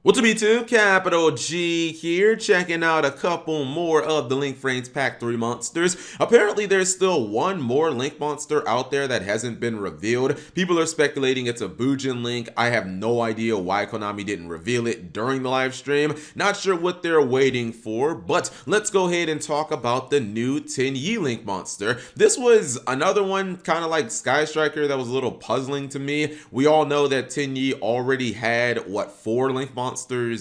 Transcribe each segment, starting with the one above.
Well, to be two, capital G here, checking out a couple more of the Link Frames Pack 3 monsters. Apparently, there's still one more Link monster out there that hasn't been revealed. People are speculating it's a Bujin Link. I have no idea why Konami didn't reveal it during the live stream. Not sure what they're waiting for, but let's go ahead and talk about the new Tenyi Link monster. This was another one, kind of like Sky Striker, that was a little puzzling to me. We all know that Tenyi already had, what, 4 Link monsters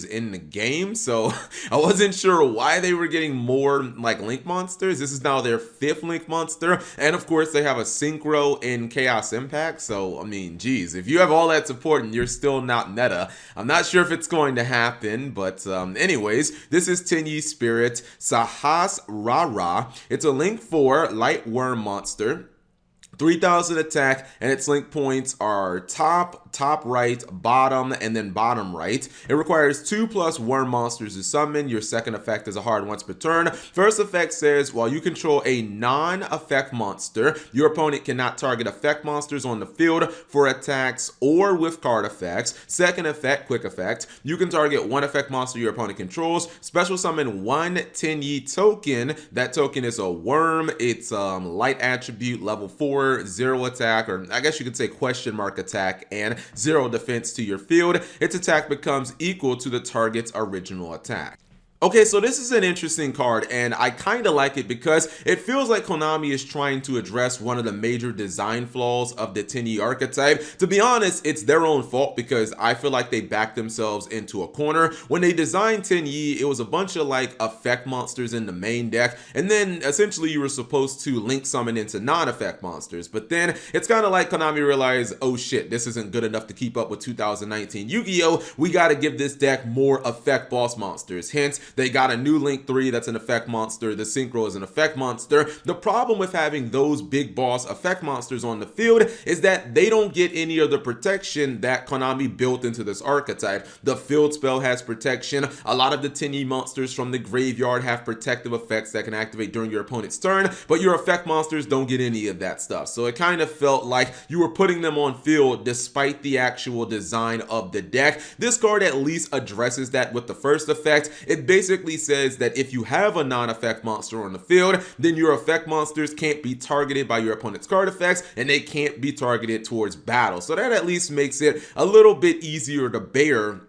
in the game, so I wasn't sure why they were getting more like Link monsters. This is now their 5th Link monster, and of course they have a Synchro in Chaos Impact, so I mean, geez, if you have all that support and you're still not meta, I'm not sure if it's going to happen, but anyways, this is Tenyi Spirit Sahas Rara. It's a Link 4 Light Worm monster. 3,000 attack, and its link points are top right, bottom, and then bottom right. It requires 2+ worm monsters to summon. Your second effect is a hard once per turn. First effect says, while you control a non-effect monster, your opponent cannot target effect monsters on the field for attacks or with card effects. Second effect, quick effect, you can target one effect monster your opponent controls. Special summon one Tenyi token. That token is a worm. It's light attribute, level 4, 0 attack, or I guess you could say question mark attack, and 0 defense to your field. Its attack becomes equal to the target's original attack. Okay, so this is an interesting card, and I kind of like it because it feels like Konami is trying to address one of the major design flaws of the Tenyi archetype. To be honest, it's their own fault because I feel like they backed themselves into a corner. When they designed Tenyi, it was a bunch of like effect monsters in the main deck, and then essentially you were supposed to link summon into non-effect monsters. But then it's kind of like Konami realized, oh shit, this isn't good enough to keep up with 2019 Yu-Gi-Oh! We got to give this deck more effect boss monsters. Hence, they got a new Link 3 that's an effect monster. The Synchro is an effect monster. The problem with having those big boss effect monsters on the field is that they don't get any of the protection that Konami built into this archetype. The field spell has protection. A lot of the Tenyi monsters from the graveyard have protective effects that can activate during your opponent's turn, but your effect monsters don't get any of that stuff. So it kind of felt like you were putting them on field despite the actual design of the deck. This card at least addresses that with the first effect. It basically says that if you have a non-effect monster on the field, then your effect monsters can't be targeted by your opponent's card effects, and they can't be targeted towards battle. So that at least makes it a little bit easier to bear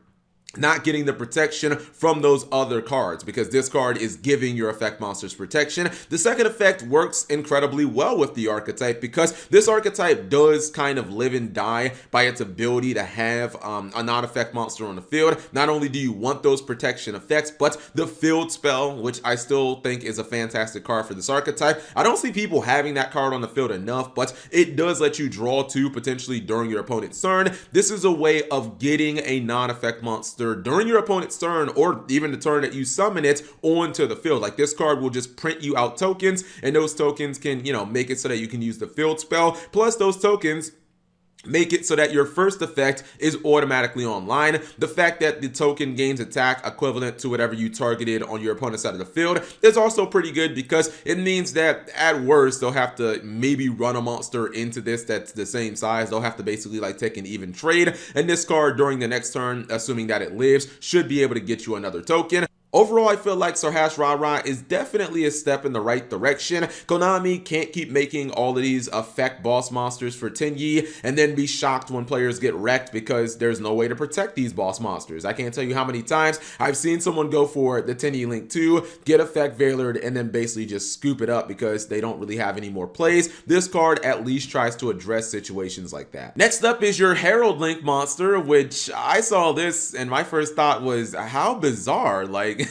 not getting the protection from those other cards, because this card is giving your effect monsters protection. The second effect works incredibly well with the archetype because this archetype does kind of live and die by its ability to have a non-effect monster on the field. Not only do you want those protection effects, but the field spell, which I still think is a fantastic card for this archetype. I don't see people having that card on the field enough, but it does let you draw 2 potentially during your opponent's turn. This is a way of getting a non-effect monster during your opponent's turn, or even the turn that you summon it, onto the field. Like, this card will just print you out tokens, and those tokens can, make it so that you can use the field spell. Plus, those tokens make it so that your first effect is automatically online. The fact that the token gains attack equivalent to whatever you targeted on your opponent's side of the field is also pretty good because it means that at worst they'll have to maybe run a monster into this that's the same size. They'll have to basically like take an even trade, and this card during the next turn, assuming that it lives, should be able to get you another token. Overall, I feel like Sarhash Rara is definitely a step in the right direction. Konami can't keep making all of these effect boss monsters for Tenyi and then be shocked when players get wrecked because there's no way to protect these boss monsters. I can't tell you how many times I've seen someone go for the Tenyi Link 2, get effect Veilered, and then basically just scoop it up because they don't really have any more plays. This card at least tries to address situations like that. Next up is your Herald Link monster, which I saw this and my first thought was, how bizarre. Like,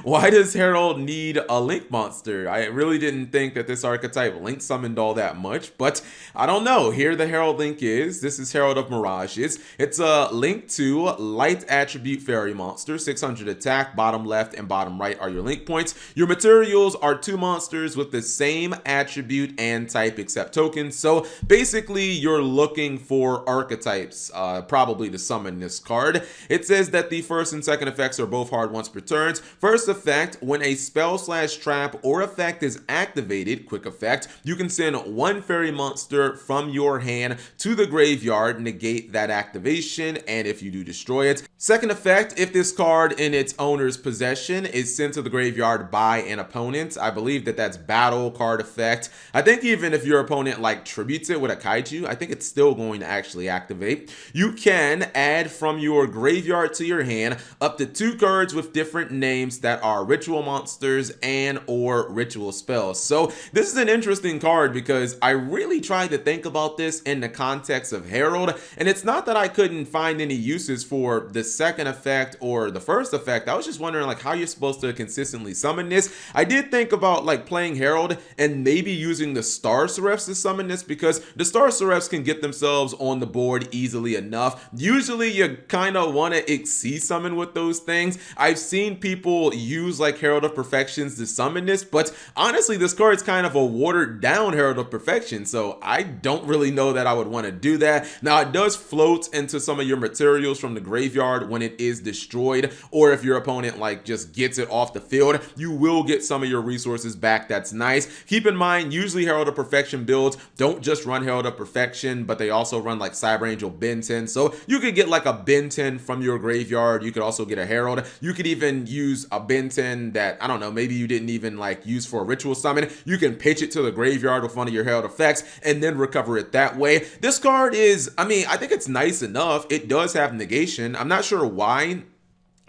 why does Herald need a Link monster? I really didn't think that this archetype Link summoned all that much, but I don't know. Here the Herald Link is. This is Herald of Mirages. It's a Link 2 light attribute fairy monster. 600 attack, bottom left and bottom right are your link points. Your materials are 2 monsters with the same attribute and type except tokens. So basically you're looking for archetypes probably to summon this card. It says that the first and second effects are both hard once per turn. First effect, when a spell/trap or effect is activated, quick effect, you can send 1 fairy monster from your hand to the graveyard, negate that activation, and if you do, destroy it. Second effect, if this card in its owner's possession is sent to the graveyard by an opponent, I believe that that's battle card effect. I think even if your opponent like tributes it with a kaiju, I think it's still going to actually activate. You can add from your graveyard to your hand up to 2 cards with different names that are ritual monsters and or ritual spells. So this is an interesting card because I really tried to think about this in the context of Herald, and it's not that I couldn't find any uses for the second effect or the first effect. I was just wondering like how you're supposed to consistently summon this. I did think about like playing Herald and maybe using the Star Seraphs to summon this, because the Star Seraphs can get themselves on the board easily enough. Usually you kind of want to exceed summon with those things. I've seen people use like Herald of Perfections to summon this, but honestly this card is kind of a watered down Herald of Perfection, so I don't really know that I would want to do that. Now it does float into some of your materials from the graveyard when it is destroyed, or if your opponent like just gets it off the field, you will get some of your resources back. That's nice. Keep in mind, usually Herald of Perfection builds don't just run Herald of Perfection, but they also run like Cyber Angel Ben 10, so you could get like a Ben 10 from your graveyard. You could also get a Herald. You could even use a Ben 10 that, I don't know, maybe you didn't even like use for a ritual summon. You can pitch it to the graveyard with one of your Herald effects and then recover it that way. This card is, I mean, I think it's nice enough. It does have negation. I'm not sure why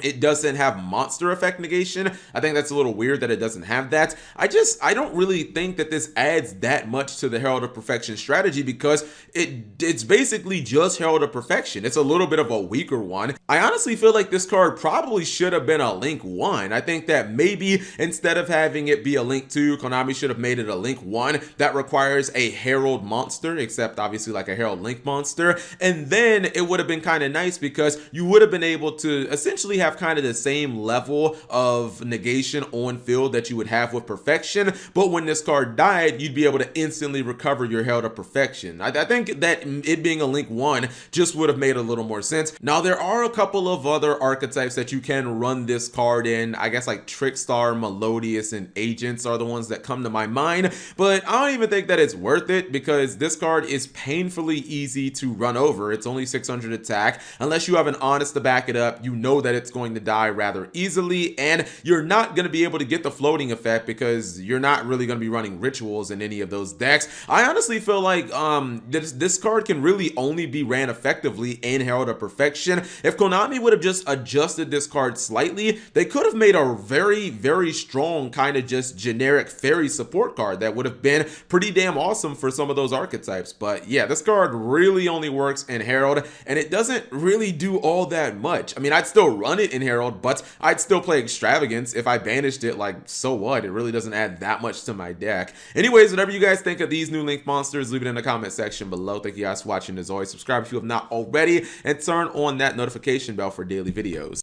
it doesn't have monster effect negation. I think that's a little weird that it doesn't have that. I don't really think that this adds that much to the Herald of Perfection strategy, because it's basically just Herald of Perfection. It's a little bit of a weaker one. I honestly feel like this card probably should have been a Link 1. I think that maybe instead of having it be a Link 2, Konami should have made it a Link 1 that requires a Herald monster, except obviously like a Herald Link monster. And then it would have been kind of nice because you would have been able to essentially have kind of the same level of negation on field that you would have with Perfection, but when this card died, you'd be able to instantly recover your Herald of Perfection. I think that it being a Link 1 just would have made a little more sense. Now, there are a couple of other archetypes that you can run this card in. I guess like Trickstar, Melodious, and Agents are the ones that come to my mind, but I don't even think that it's worth it because this card is painfully easy to run over. It's only 600 attack. Unless you have an Honest to back it up, you know that it's going to die rather easily, and you're not going to be able to get the floating effect because you're not really going to be running rituals in any of those decks. I honestly feel like this card can really only be ran effectively in Herald of Perfection. If Konami would have just adjusted this card slightly, they could have made a very, very strong kind of just generic fairy support card that would have been pretty damn awesome for some of those archetypes. But yeah, this card really only works in Herald, and it doesn't really do all that much. I mean, I'd still run it in Herald, but I'd still play Extravagance. If I banished it, like, so what? It really doesn't add that much to my deck. Anyways, whatever you guys think of these new Link monsters, leave it in the comment section below. Thank you guys for watching. As always, subscribe if you have not already, and turn on that notification bell for daily videos.